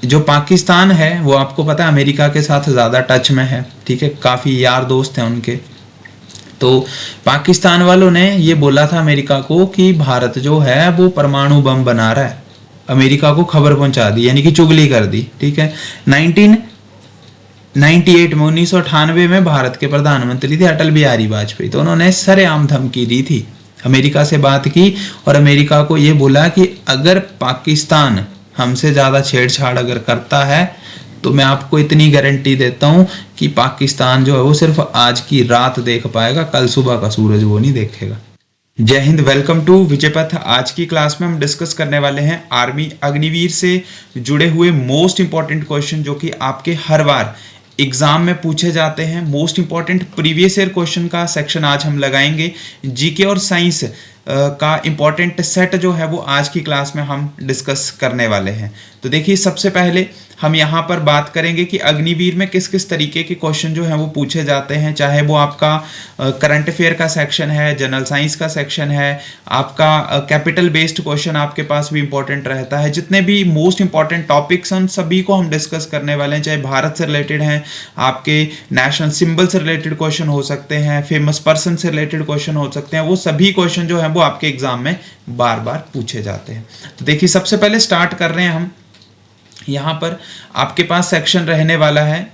जो पाकिस्तान है वो आपको पता है अमेरिका के साथ ज़्यादा टच में है, ठीक है, काफ़ी यार दोस्त हैं उनके। तो पाकिस्तान वालों ने ये बोला था अमेरिका को कि भारत जो है वो परमाणु बम बना रहा है, अमेरिका को खबर पहुंचा दी, यानी कि चुगली कर दी, ठीक है। 1998 में 1998 में भारत के प्रधानमंत्री थे अटल बिहारी वाजपेयी, तो उन्होंने सरेआम धमकी दी थी, अमेरिका से बात की और अमेरिका को ये बोला कि अगर पाकिस्तान हमसे ज़्यादा छेड़छाड़ अगर करता है तो मैं आपको इतनी गारंटी देता हूं कि पाकिस्तान जो है वो सिर्फ आज की रात देख पाएगा, कल सुबह का सूरज वो नहीं देखेगा। जय हिंद, वेलकम टू विजय पथ। आज की क्लास में हम डिस्कस करने वाले हैं आर्मी अग्निवीर से जुड़े हुए मोस्ट इंपॉर्टेंट क्वेश्चन जो कि आपके हर बार एग्जाम में पूछे जाते हैं। Most important previous year question का सेक्शन आज हम लगाएंगे। जीके और साइंस का इंपॉर्टेंट सेट जो है वो आज की क्लास में हम डिस्कस करने वाले हैं। तो देखिए, सबसे पहले हम यहाँ पर बात करेंगे कि अग्निवीर में किस किस तरीके के क्वेश्चन जो हैं वो पूछे जाते हैं, चाहे वो आपका करंट अफेयर का सेक्शन है, जनरल साइंस का सेक्शन है, आपका कैपिटल बेस्ड क्वेश्चन आपके पास भी इंपॉर्टेंट रहता है। जितने भी मोस्ट इंपॉर्टेंट टॉपिक्स हैं उन सभी को हम डिस्कस करने वाले हैं, चाहे भारत से रिलेटेड हैं, आपके नेशनल सिंबल से रिलेटेड क्वेश्चन हो सकते हैं, फेमस पर्सन से रिलेटेड क्वेश्चन हो सकते हैं, वो सभी क्वेश्चन जो है वो आपके एग्जाम में बार बार पूछे जाते हैं। तो देखिए, सबसे पहले स्टार्ट कर रहे हैं हम। यहाँ पर आपके पास सेक्शन रहने वाला है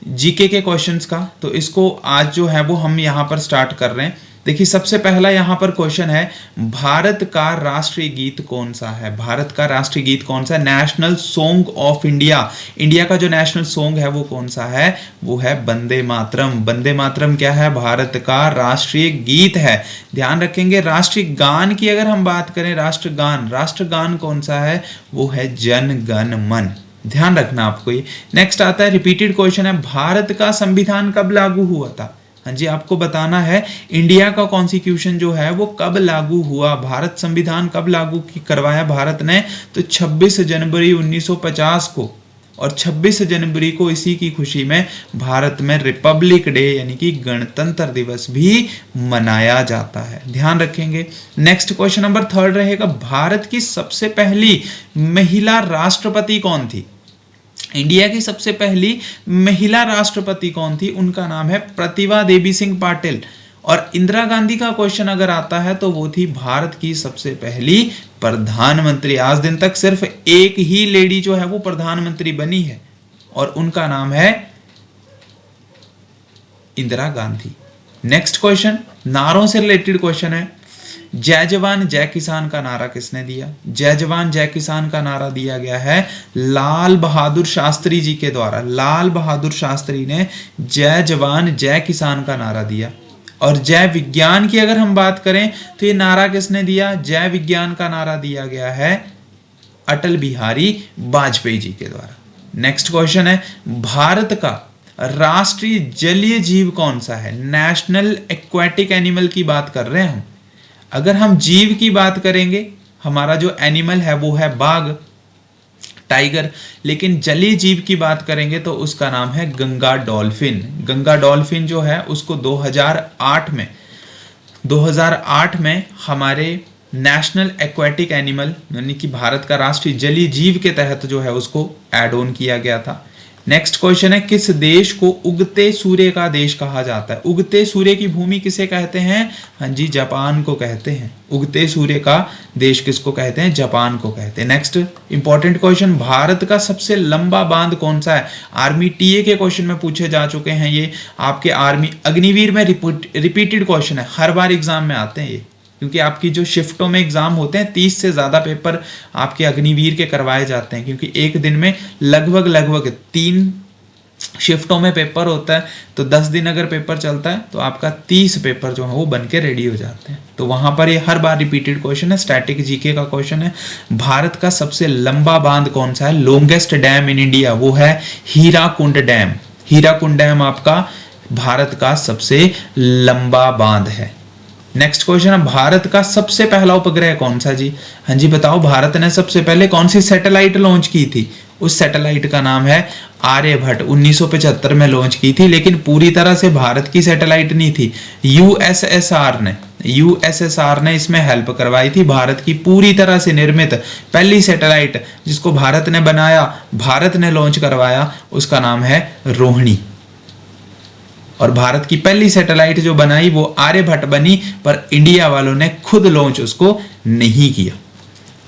जीके के क्वेश्चंस का, तो इसको आज जो है वो हम यहाँ पर स्टार्ट कर रहे हैं। देखिए, सबसे पहला यहाँ पर क्वेश्चन है, भारत का राष्ट्रीय गीत कौन सा है? भारत का राष्ट्रीय गीत कौन सा है? National song of India, India का जो नेशनल सॉन्ग है वो कौन सा है? वो है वंदे मातरम। वंदे मातरम क्या है? भारत का राष्ट्रीय गीत है। ध्यान रखेंगे, राष्ट्रीय गान की अगर हम बात करें, राष्ट्रगान कौन सा है? वो है जन गण मन। ध्यान रखना आपको ये। नेक्स्ट आता है, रिपीटेड क्वेश्चन है, भारत का संविधान कब लागू हुआ था? हाँ जी, आपको बताना है इंडिया का कॉन्स्टिट्यूशन जो है वो कब लागू हुआ, भारत संविधान कब लागू करवाया भारत ने? तो 26 जनवरी 1950 को, और 26 जनवरी को इसी की खुशी में भारत में रिपब्लिक डे यानी कि गणतंत्र दिवस भी मनाया जाता है। ध्यान रखेंगे। नेक्स्ट क्वेश्चन नंबर 3 रहेगा, भारत की सबसे पहली महिला राष्ट्रपति कौन थी? इंडिया की सबसे पहली महिला राष्ट्रपति कौन थी? उनका नाम है प्रतिभा देवी सिंह पाटिल। और इंदिरा गांधी का क्वेश्चन अगर आता है तो वो थी भारत की सबसे पहली प्रधानमंत्री। आज दिन तक सिर्फ एक ही लेडी जो है वो प्रधानमंत्री बनी है और उनका नाम है इंदिरा गांधी। नेक्स्ट क्वेश्चन नारों से रिलेटेड क्वेश्चन है, जय जवान जय किसान का नारा किसने दिया? जय जवान जय किसान का नारा दिया गया है लाल बहादुर शास्त्री जी के द्वारा। लाल बहादुर शास्त्री ने जय जवान जय किसान का नारा दिया। और जय विज्ञान की अगर हम बात करें तो ये नारा किसने दिया? जय विज्ञान का नारा दिया गया है अटल बिहारी वाजपेयी जी के द्वारा। नेक्स्ट क्वेश्चन है, भारत का राष्ट्रीय जलीय जीव कौन सा है? नेशनल एक्वाटिक एनिमल की बात कर रहे हैं हम। अगर हम जीव की बात करेंगे, हमारा जो एनिमल है वो है बाघ, टाइगर, लेकिन जलीय जीव की बात करेंगे तो उसका नाम है गंगा डॉल्फिन। गंगा डॉल्फिन जो है उसको 2008 में हमारे नेशनल एक्वाटिक एनिमल यानी कि भारत का राष्ट्रीय जलीय जीव के तहत जो है उसको ऐड ऑन किया गया था। नेक्स्ट क्वेश्चन है, किस देश को उगते सूर्य का देश कहा जाता है? उगते सूर्य की भूमि किसे कहते हैं? हाँ जी, जापान को कहते हैं। उगते सूर्य का देश किसको कहते हैं? जापान को कहते हैं। नेक्स्ट इंपॉर्टेंट क्वेश्चन, भारत का सबसे लंबा बांध कौन सा है? आर्मी टीए के क्वेश्चन में पूछे जा चुके हैं, ये आपके आर्मी अग्निवीर में रिपीटेड क्वेश्चन है, हर बार एग्जाम में आते हैं ये, क्योंकि आपकी जो शिफ्टों में एग्जाम होते हैं 30 से ज़्यादा पेपर आपके अग्निवीर के करवाए जाते हैं, क्योंकि एक दिन में लगभग 3 शिफ्टों में पेपर होता है। तो 10 दिन अगर पेपर चलता है तो आपका 30 पेपर जो है वो बन के रेडी हो जाते हैं। तो वहाँ पर ये हर बार रिपीटेड क्वेश्चन है। स्टैटिक जीके का क्वेश्चन है, भारत का सबसे लंबा बांध कौन सा है? लॉन्गेस्ट डैम इन इंडिया वो है हीराकुंड डैम। हीराकुंड डैम आपका भारत का सबसे लंबा बांध है। नेक्स्ट क्वेश्चन है, भारत का सबसे पहला उपग्रह कौन सा जी? हाँ जी बताओ, भारत ने सबसे पहले कौन सी सैटेलाइट लॉन्च की थी? उस सैटेलाइट का नाम है आर्यभट्ट 1975 में लॉन्च की थी, लेकिन पूरी तरह से भारत की सैटेलाइट नहीं थी। यूएसएसआर ने इसमें हेल्प करवाई थी। भारत की पूरी तरह से निर्मित पहली सैटेलाइट जिसको भारत ने बनाया, भारत ने लॉन्च करवाया, उसका नाम है रोहिणी। और भारत की पहली सैटेलाइट जो बनाई वो आर्यभट्ट बनी, पर इंडिया वालों ने खुद लॉन्च उसको नहीं किया।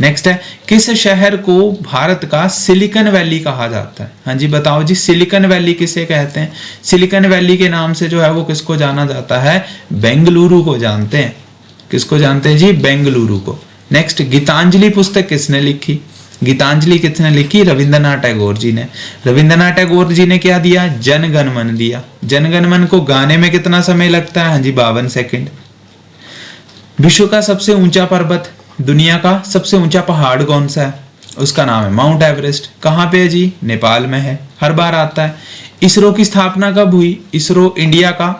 नेक्स्ट है, किस शहर को भारत का सिलिकॉन वैली कहा जाता है? हाँ जी बताओ जी, सिलिकॉन वैली किसे कहते हैं? सिलिकॉन वैली के नाम से जो है वो किसको जाना जाता है? बेंगलुरु को जानते हैं। किसको जानते हैं जी? बेंगलुरु को। नेक्स्ट, गीतांजलि पुस्तक किसने लिखी? गीतांजलि किसने लिखी? रविंद्रनाथ टैगोर जी ने। रविंद्रनाथ टैगोर जी ने क्या दिया? जनगण मन दिया। जनगण मन को गाने में कितना समय लगता है? हाँ जी 52 सेकंड। विश्व का सबसे ऊंचा पर्वत, दुनिया का सबसे ऊंचा पहाड़ कौन सा है? उसका नाम है माउंट एवरेस्ट। कहाँ पे है जी? नेपाल में है, हर बार आता है। इसरो की स्थापना कब हुई? इसरो इंडिया का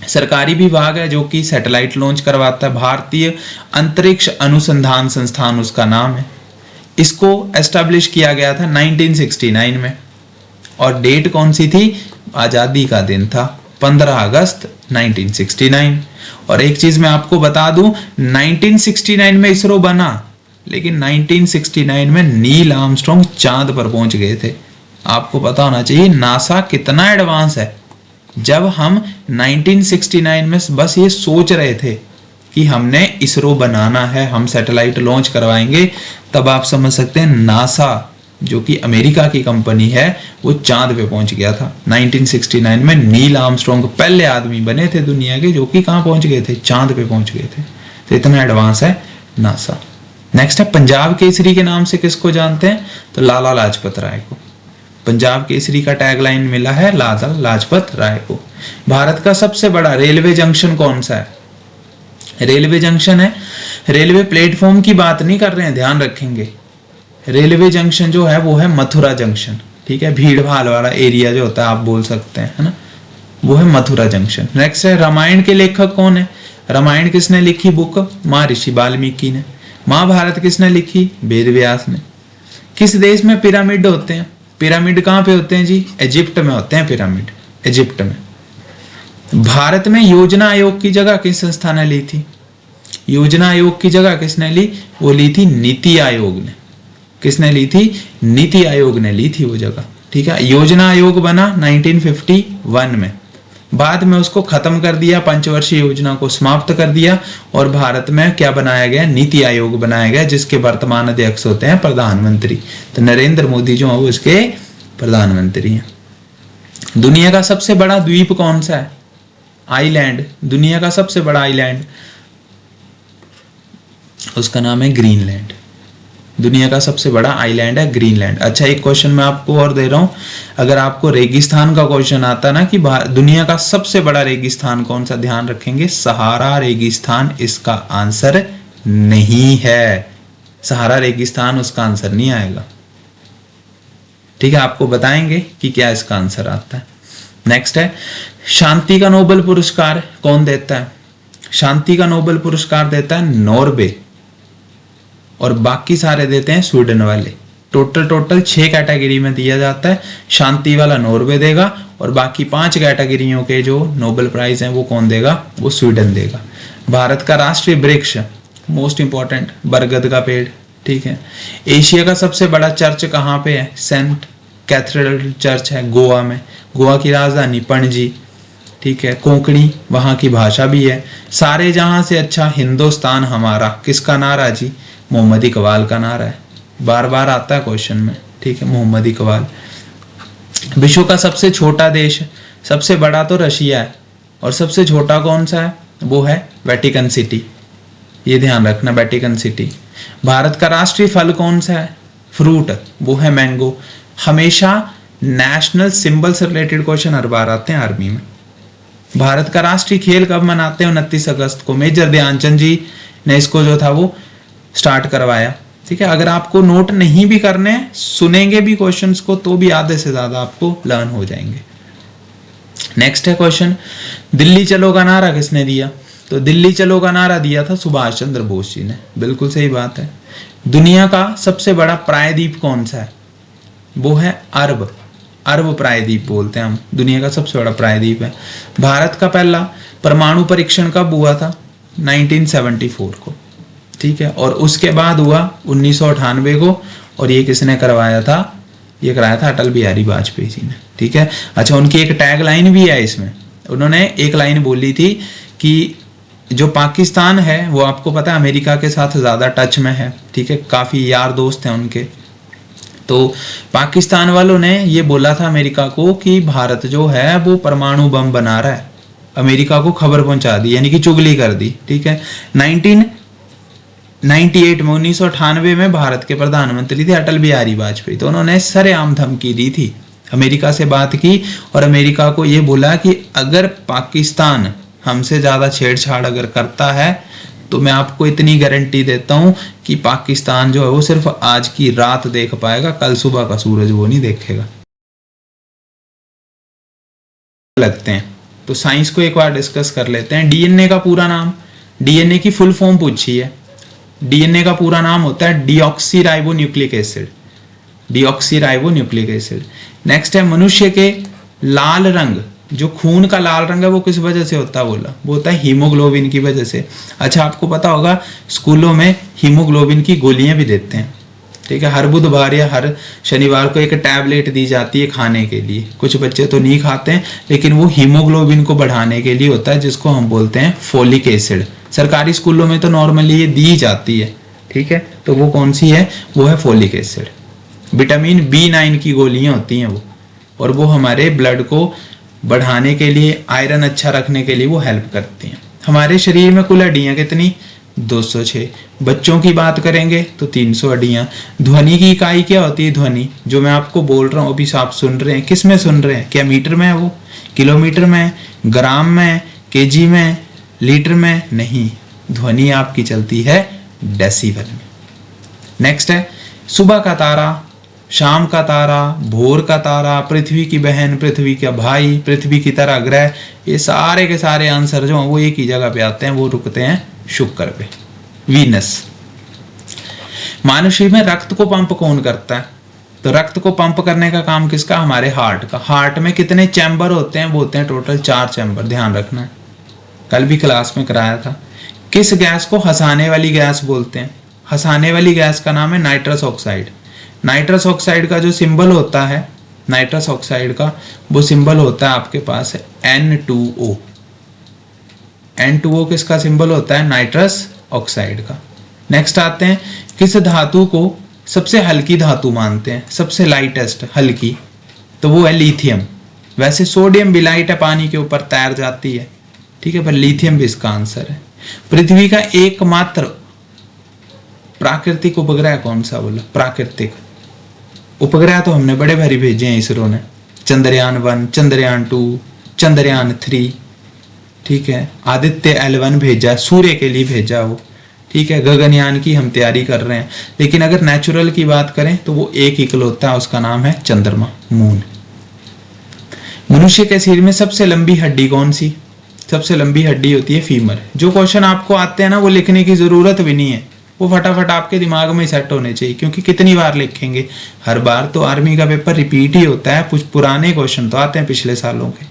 सरकारी विभाग है जो कि सैटेलाइट लॉन्च करवाता है। भारतीय अंतरिक्ष अनुसंधान संस्थान उसका नाम है। इसको एस्टैब्लिश किया गया था 1969 में। और डेट कौन सी थी? आजादी का दिन था 15 अगस्त 1969। और एक चीज मैं आपको बता दूं, 1969 में इसरो बना, लेकिन 1969 में नील आर्मस्ट्रॉन्ग चांद पर पहुंच गए थे। आपको पता होना चाहिए नासा कितना एडवांस है। जब हम 1969 में बस ये सोच रहे थे कि हमने इसरो बनाना है, हम सैटेलाइट लॉन्च करवाएंगे, तब आप समझ सकते हैं नासा जो कि अमेरिका की कंपनी है वो चांद पे पहुंच गया था। 1969 में नील आर्मस्ट्रॉन्ग पहले आदमी बने थे दुनिया के जो कि कहां पहुंच गए थे? चांद पे पहुंच गए थे। तो इतना एडवांस है नासा। नेक्स्ट है, पंजाब केसरी के नाम से किसको जानते हैं? तो लाला लाजपत राय को। पंजाब केसरी का टैगलाइन मिला है लाला लाजपत राय को। भारत का सबसे बड़ा रेलवे जंक्शन कौन सा है? रेलवे जंक्शन है, रेलवे प्लेटफॉर्म की बात नहीं कर रहे हैं, ध्यान रखेंगे। रेलवे जंक्शन जो है वो है मथुरा जंक्शन, ठीक है, भीड़ भाड़ वाला एरिया जो होता है आप बोल सकते हैं, है ना, वो है मथुरा जंक्शन। नेक्स्ट है, रामायण के लेखक कौन है? रामायण किसने लिखी बुक? महर्षि वाल्मीकि ने। महाभारत किसने लिखी? वेद व्यास ने। किस देश में पिरामिड होते हैं? पिरामिड कहाँ पे होते हैं जी? इजिप्ट में होते हैं पिरामिड, इजिप्ट में। भारत में योजना आयोग की जगह किस संस्था ने ली थी? योजना आयोग की जगह किसने ली? वो ली थी नीति आयोग ने। किसने ली थी? नीति आयोग ने ली थी वो जगह, ठीक है। योजना आयोग बना 1951 में, बाद में उसको खत्म कर दिया, पंचवर्षीय योजना को समाप्त कर दिया और भारत में क्या बनाया गया? नीति आयोग बनाया गया, जिसके वर्तमान अध्यक्ष होते हैं प्रधानमंत्री। तो नरेंद्र मोदी जो है वो इसके प्रधानमंत्री हैं। दुनिया का सबसे बड़ा द्वीप कौन सा है? आइलैंड। दुनिया का सबसे बड़ा आइलैंड, उसका नाम है ग्रीनलैंड। दुनिया का सबसे बड़ा आइलैंड है ग्रीनलैंड। अच्छा, एक क्वेश्चन मैं आपको और दे रहा हूं, अगर आपको रेगिस्तान का क्वेश्चन आता ना कि दुनिया का सबसे बड़ा रेगिस्तान कौन सा, ध्यान रखेंगे सहारा रेगिस्तान इसका आंसर नहीं है। सहारा रेगिस्तान उसका आंसर नहीं आएगा, ठीक है। आपको बताएंगे कि क्या इसका आंसर आता है। नेक्स्ट है, शांति का नोबेल पुरस्कार कौन देता है? शांति का नोबेल पुरस्कार देता है नॉर्वे, और बाकी सारे देते हैं स्वीडन वाले। टोटल 6 कैटेगरी में दिया जाता है। शांति वाला नॉर्वे देगा और बाकी 5 कैटेगरियों के जो नोबेल प्राइज हैं वो कौन देगा? वो स्वीडन देगा। भारत का राष्ट्रीय वृक्ष, मोस्ट इंपॉर्टेंट, बरगद का पेड़, ठीक है। एशिया का सबसे बड़ा चर्च कहाँ पे है? सेंट कैथेड्रल चर्च है गोवा में। गोवा की राजधानी पणजी, ठीक है। कोंकणी वहां की भाषा भी है। सारे जहां से अच्छा हिंदुस्तान हमारा, किसका नारा जी? मोहम्मद इकबाल का नारा है, बार बार आता है क्वेश्चन में, ठीक है, मोहम्मद इकबाल। विश्व का सबसे छोटा देश, सबसे बड़ा तो रशिया है और सबसे छोटा कौन सा है? वो है वेटिकन सिटी, ये ध्यान रखना, वेटिकन सिटी। भारत का राष्ट्रीय फल कौन सा है? फ्रूट, वो है मैंगो। हमेशा नेशनल सिंबल से रिलेटेड क्वेश्चन हर बार आते हैं आर्मी में। भारत का राष्ट्रीय खेल कब मनाते हैं? 29 अगस्त को। मेजर ध्यानचंद जी ने इसको जो था वो स्टार्ट करवाया, ठीक है। अगर आपको नोट नहीं भी करने, सुनेंगे भी क्वेश्चंस को, तो भी आधे से ज्यादा आपको लर्न हो जाएंगे। नेक्स्ट है क्वेश्चन, दिल्ली चलो का नारा किसने दिया? तो दिल्ली चलो का नारा दिया था सुभाष चंद्र बोस जी ने, बिल्कुल सही बात है। दुनिया का सबसे बड़ा प्रायद्वीप कौन सा है? वो है अरब, अर्ब प्रायद्वीप बोलते हैं हम, दुनिया का सबसे बड़ा प्रायद्वीप है। भारत का पहला परमाणु परीक्षण कब हुआ था? 1974 को, ठीक है। और उसके बाद हुआ 1998 को, और ये किसने करवाया था? ये कराया था अटल बिहारी वाजपेयी जी ने, ठीक है। अच्छा, उनकी एक टैग लाइन भी है इसमें। उन्होंने एक लाइन बोली थी कि जो पाकिस्तान है वो आपको पता है अमेरिका के साथ ज़्यादा टच में है, ठीक है, काफ़ी यार दोस्त हैं उनके। तो पाकिस्तान वालों ने ये बोला था अमेरिका को कि भारत जो है वो परमाणु बम बना रहा है, अमेरिका को खबर पहुंचा दी, यानी कि चुगली कर दी, ठीक है। 1998 में भारत के प्रधानमंत्री थे अटल बिहारी वाजपेयी, तो उन्होंने सरेआम धमकी दी थी, अमेरिका से बात की और अमेरिका को ये बोला कि अगर पाकिस्तान हमसे ज़्यादा छेड़छाड़ अगर करता है तो मैं आपको इतनी गारंटी देता हूं कि पाकिस्तान जो है वो सिर्फ आज की रात देख पाएगा, कल सुबह का सूरज वो नहीं देखेगा। लगते हैं तो साइंस को एक बार डिस्कस कर लेते हैं। डीएनए का पूरा नाम, डीएनए की फुल फॉर्म पूछी है। डीएनए का पूरा नाम होता है deoxyribonucleic acid, deoxyribonucleic acid. Next है मनुष्य के लाल रंग, जो खून का लाल रंग है वो किस वजह से होता है? बोला वो होता है हीमोग्लोबिन की वजह से। अच्छा, आपको पता होगा स्कूलों में हीमोग्लोबिन की गोलियां भी देते हैं, ठीक है। हर बुधवार या हर शनिवार को एक टैबलेट दी जाती है खाने के लिए। कुछ बच्चे तो नहीं खाते हैं, लेकिन वो हीमोग्लोबिन को बढ़ाने के लिए होता है, जिसको हम बोलते हैं फोलिक एसिड। सरकारी स्कूलों में तो नॉर्मली ये दी जाती है, ठीक है। तो वो कौन सी है? वो है फोलिक एसिड। विटामिन B9 की गोलियां होती हैं वो, और वो हमारे ब्लड को बढ़ाने के लिए, आयरन अच्छा रखने के लिए वो हेल्प करती हैं। हमारे शरीर में कुल हड्डियां कितनी? 206। बच्चों की बात करेंगे तो 300 हड्डियां। ध्वनि की इकाई क्या होती है? ध्वनि, जो मैं आपको बोल रहा हूँ अभी आप सुन रहे हैं, किस में सुन रहे हैं? क्या मीटर में है वो? किलोमीटर में? ग्राम में? केजी में? लीटर में? नहीं, ध्वनि आपकी चलती है डेसिबल में। नेक्स्ट है सुबह का तारा, शाम का तारा, भोर का तारा, पृथ्वी की बहन, पृथ्वी का भाई, पृथ्वी की तरह ग्रह। ये सारे के सारे आंसर जो हैं वो एक ही जगह पे आते हैं, वो रुकते हैं शुक्र पे, वीनस। मानव शरीर में रक्त को पंप कौन करता है? तो रक्त को पंप करने का काम किसका? हमारे हार्ट का। हार्ट में कितने चैम्बर होते हैं? वो होते हैं टोटल 4 चैम्बर, ध्यान रखना है, कल भी क्लास में कराया था। किस गैस को हंसाने वाली गैस बोलते हैं? हंसाने वाली गैस का नाम है नाइट्रस ऑक्साइड। नाइट्रस ऑक्साइड का जो सिंबल होता है, नाइट्रस ऑक्साइड का वो सिंबल होता है आपके पास है N2O। N2O किसका सिंबल होता है? नाइट्रस ऑक्साइड का। नेक्स्ट आते हैं, किस धातु को सबसे हल्की धातु मानते हैं? सबसे लाइटेस्ट हल्की, तो वो है लिथियम। वैसे सोडियम भी लाइट है, पानी के ऊपर तैर जाती है, ठीक है, पर लिथियम भी इसका आंसर है। पृथ्वी का एकमात्र प्राकृतिक उपग्रह कौन सा? बोला प्राकृतिक उपग्रह तो हमने बड़े भारी भेजे हैं इसरो ने, चंद्रयान 1, चंद्रयान 2, चंद्रयान 3, ठीक है। आदित्य L1 भेजा, सूर्य के लिए भेजा वो, ठीक है। गगनयान की हम तैयारी कर रहे हैं। लेकिन अगर नेचुरल की बात करें तो वो एक इकलौता है, उसका नाम है चंद्रमा, मून। मनुष्य के शरीर में सबसे लंबी हड्डी कौन सी? सबसे लंबी हड्डी होती है फीमर। जो क्वेश्चन आपको आते हैं ना वो लिखने की जरूरत भी नहीं है, वो फटाफट आपके दिमाग में सेट होने चाहिए, क्योंकि कितनी बार लिखेंगे, हर बार तो आर्मी का पेपर रिपीट ही होता है, कुछ पुराने क्वेश्चन तो आते हैं पिछले सालों के।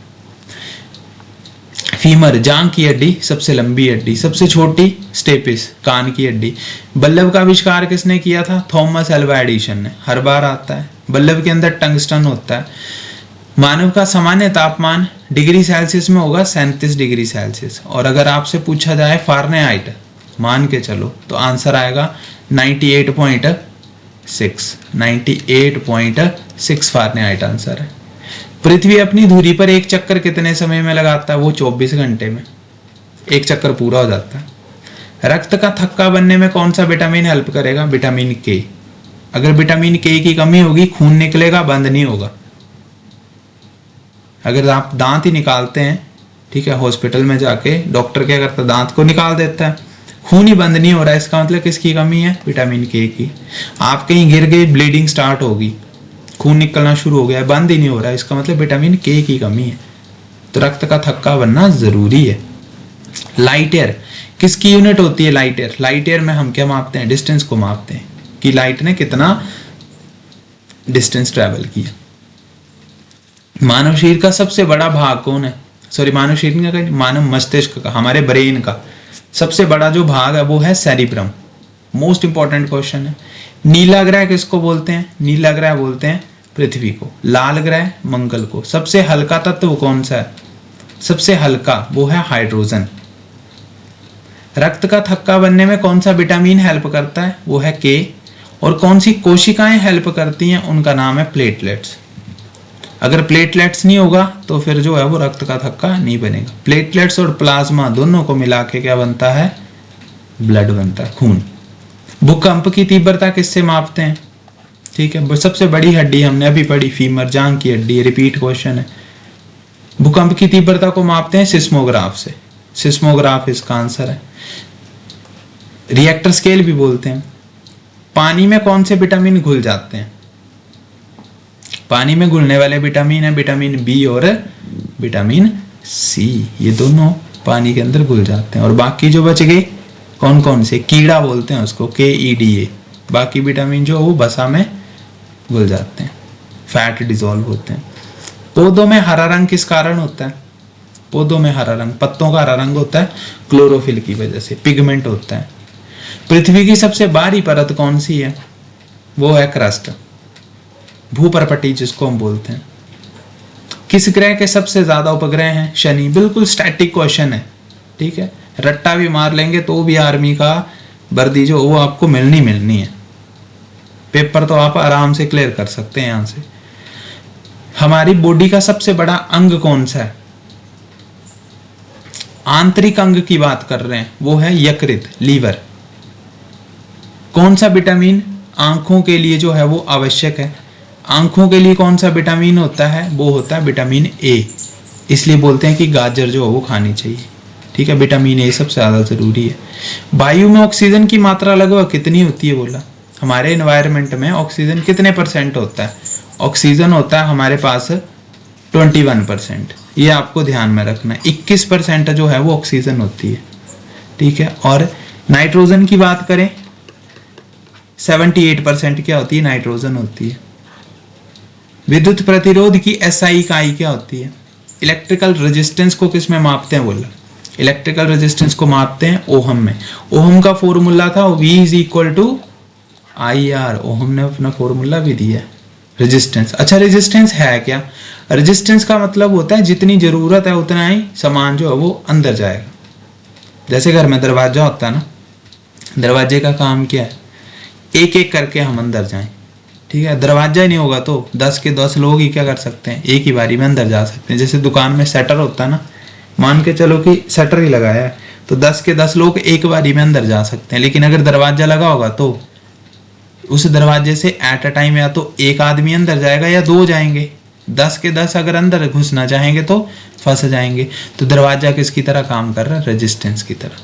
फीमर जांग की हड्डी, सबसे लंबी हड्डी। सबसे छोटी स्टेपिस, कान की हड्डी। बल्ब का आविष्कार किसने किया था? थॉमस एल्वा एडिसन ने, हर बार आता है। बल्ब के अंदर टंगस्टन होता है। मानव का सामान्य तापमान डिग्री सेल्सियस में होगा 37 डिग्री सेल्सियस, और अगर आपसे पूछा जाए फारेनहाइट मान के चलो तो आंसर आएगा 98.6 फारेनहाइट आंसर है। पृथ्वी अपनी धुरी पर एक चक्कर कितने समय में लगाता है? वो 24 घंटे में एक चक्कर पूरा हो जाता है। रक्त का थक्का बनने में कौन सा विटामिन हेल्प करेगा? विटामिन के। अगर विटामिन के की कमी होगी खून निकलेगा, बंद नहीं होगा। अगर आप दांत ही निकालते हैं, ठीक है, हॉस्पिटल में जाके डॉक्टर क्या करता है? दांत को निकाल देता है, खून ही बंद नहीं हो रहा है, इसका मतलब किसकी कमी है? विटामिन के की। आप कहीं गिर गए, ब्लीडिंग स्टार्ट होगी, खून निकलना शुरू हो गया, बंद ही नहीं हो रहा है, इसका मतलब विटामिन के की कमी है। तो रक्त का थक्का बनना जरूरी है। लाइट ईयर किसकी यूनिट होती है? Light year. लाइट ईयर में हम क्या मापते हैं? डिस्टेंस को मापते हैं कि लाइट ने कितना डिस्टेंस ट्रेवल किया। मानव शरीर का सबसे बड़ा भाग कौन है? सॉरी, मानव शरीर का, मानव मस्तिष्क का, हमारे ब्रेन का सबसे बड़ा जो भाग है वो है सेरिब्रम। मोस्ट इंपॉर्टेंट क्वेश्चन है। नीला ग्रह किसको बोलते हैं? नीला ग्रह बोलते हैं पृथ्वी को। लाल ग्रह मंगल को। सबसे हल्का तत्व कौन सा है? सबसे हल्का वो है हाइड्रोजन। रक्त का थक्का बनने में कौन सा विटामिन हेल्प करता है? वो है के। और कौन सी कोशिकाएं हेल्प करती हैं? उनका नाम है प्लेटलेट्स। अगर प्लेटलेट्स नहीं होगा तो फिर जो है वो रक्त का थक्का नहीं बनेगा। प्लेटलेट्स और प्लाज्मा दोनों को मिला के क्या बनता है? ब्लड बनता है, खून। भूकंप की तीव्रता किससे मापते हैं? ठीक है, सबसे बड़ी हड्डी हमने अभी पढ़ी, फीमर, जांघ की हड्डी। रिपीट क्वेश्चन है। भूकंप की तीव्रता को मापते हैं सिस्मोग्राफ से। सिस्मोग्राफ इसका आंसर है। रिएक्टर स्केल भी बोलते हैं। पानी में कौन से विटामिन घुल जाते हैं? पानी में घुलने वाले विटामिन है विटामिन बी और विटामिन सी। ये दोनों पानी के अंदर घुल जाते हैं। और बाकी जो बच गए कौन कौन से? कीड़ा बोलते हैं उसको, KEDA। बाकी विटामिन जो वो बसा में घुल जाते हैं, फैट डिसॉल्व होते हैं। पौधों में हरा रंग किस कारण होता है? पौधों में हरा रंग, पत्तों का हरा रंग होता है क्लोरोफिल की वजह से, पिगमेंट होता है। पृथ्वी की सबसे बाहरी परत कौन सी है? वो है क्रस्ट, भूपरपटी जिसको हम बोलते हैं। किस ग्रह के सबसे ज्यादा उपग्रह हैं? शनि। बिल्कुल स्टैटिक क्वेश्चन है, ठीक है, रट्टा भी मार लेंगे तो भी आर्मी का वर्दी जो वो आपको मिलनी है। पेपर तो आप आराम से क्लियर कर सकते हैं यहां से। हमारी बॉडी का सबसे बड़ा अंग कौन सा है? आंतरिक अंग की बात कर रहे हैं, वो है यकृत, लीवर। कौन सा विटामिन आंखों के लिए जो है वो आवश्यक है? आंखों के लिए कौन सा विटामिन होता है? वो होता है विटामिन ए। इसलिए बोलते हैं कि गाजर जो है वो खानी चाहिए, ठीक है। विटामिन ए सबसे ज्यादा जरूरी है। वायु में ऑक्सीजन की मात्रा लगभग कितनी होती है? बोला हमारे एनवायरनमेंट में ऑक्सीजन कितने % होता है? ऑक्सीजन होता है हमारे पास 21%। ये आपको ध्यान में रखना है। 21% जो है वो ऑक्सीजन होती है, ठीक है। और नाइट्रोजन की बात करें 78% क्या होती है? नाइट्रोजन होती है। विद्युत प्रतिरोध की SI इकाई क्या होती है? इलेक्ट्रिकल रेजिस्टेंस को किस में मापते हैं? बोला इलेक्ट्रिकल रेजिस्टेंस को मापते हैं ओहम में। ओहम का फॉर्मूला था V = IR। ओहम ने अपना फॉर्मूला भी दिया। रेजिस्टेंस, अच्छा रेजिस्टेंस है क्या? रेजिस्टेंस का मतलब होता है जितनी जरूरत है उतना ही सामान जो है वो अंदर जाएगा। जैसे घर में दरवाजा होता है ना, दरवाजे का काम क्या है? एक एक करके हम अंदर जाएं, ठीक है। दरवाजा ही नहीं होगा तो 10 के 10 लोग ही क्या कर सकते हैं? एक ही बारी में अंदर जा सकते हैं। जैसे दुकान में शटर होता है ना, मान के चलो कि शटर ही लगाया है तो 10 के 10 लोग एक बारी में अंदर जा सकते हैं। लेकिन अगर दरवाजा लगा होगा तो उस दरवाजे से एट अ टाइम या तो एक आदमी अंदर जाएगा या 2 जाएंगे। 10 के 10 अगर अंदर घुसना चाहेंगे तो फंस जाएंगे। तो दरवाजा किसकी तरह काम कर रहा है? रेजिस्टेंस की तरह।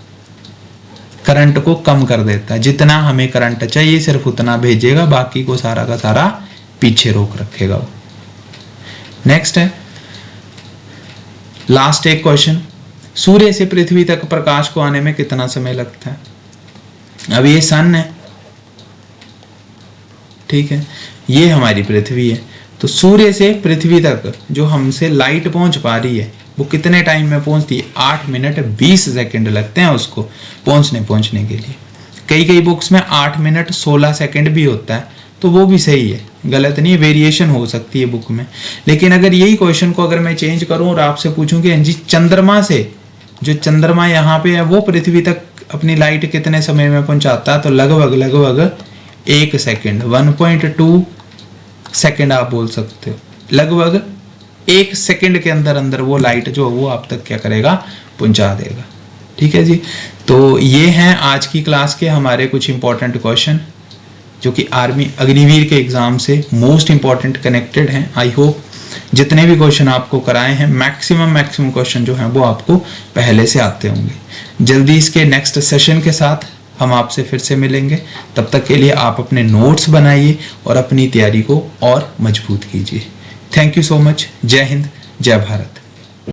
करंट को कम कर देता है। जितना हमें करंट चाहिए सिर्फ उतना भेजेगा, बाकी को सारा का सारा पीछे रोक रखेगा वो। नेक्स्ट है लास्ट एक क्वेश्चन। सूर्य से पृथ्वी तक प्रकाश को आने में कितना समय लगता है? अब ये सन है, ठीक है, ये हमारी पृथ्वी है। तो सूर्य से पृथ्वी तक जो हमसे लाइट पहुंच पा रही है वो कितने टाइम में पहुंचती है? 8 मिनट 20 सेकंड लगते हैं उसको पहुंचने के लिए। कई बुक्स में 8 मिनट 16 सेकंड भी होता है, तो वो भी सही है, गलत नहीं है। वेरिएशन हो सकती है बुक में। लेकिन अगर यही क्वेश्चन को अगर मैं चेंज करूं और आपसे पूछूं कि जी चंद्रमा से, जो चंद्रमा यहाँ पे है वो पृथ्वी तक अपनी लाइट कितने समय में पहुंचाता है? तो लगभग 1 सेकंड, 1.2 सेकंड आप बोल सकते हो। लगभग 1 सेकंड के अंदर वो लाइट जो वो आप तक क्या करेगा? पहुंचा देगा, ठीक है जी। तो ये हैं आज की क्लास के हमारे कुछ इंपॉर्टेंट क्वेश्चन जो कि आर्मी अग्निवीर के एग्जाम से मोस्ट इंपॉर्टेंट कनेक्टेड हैं। आई होप जितने भी क्वेश्चन आपको कराए हैं मैक्सिमम क्वेश्चन जो हैं वो आपको पहले से आते होंगे। जल्दी इसके नेक्स्ट सेशन के साथ हम आपसे फिर से मिलेंगे। तब तक के लिए आप अपने नोट्स बनाइए और अपनी तैयारी को और मजबूत कीजिए। Thank you so much. जय हिंद, जय भारत।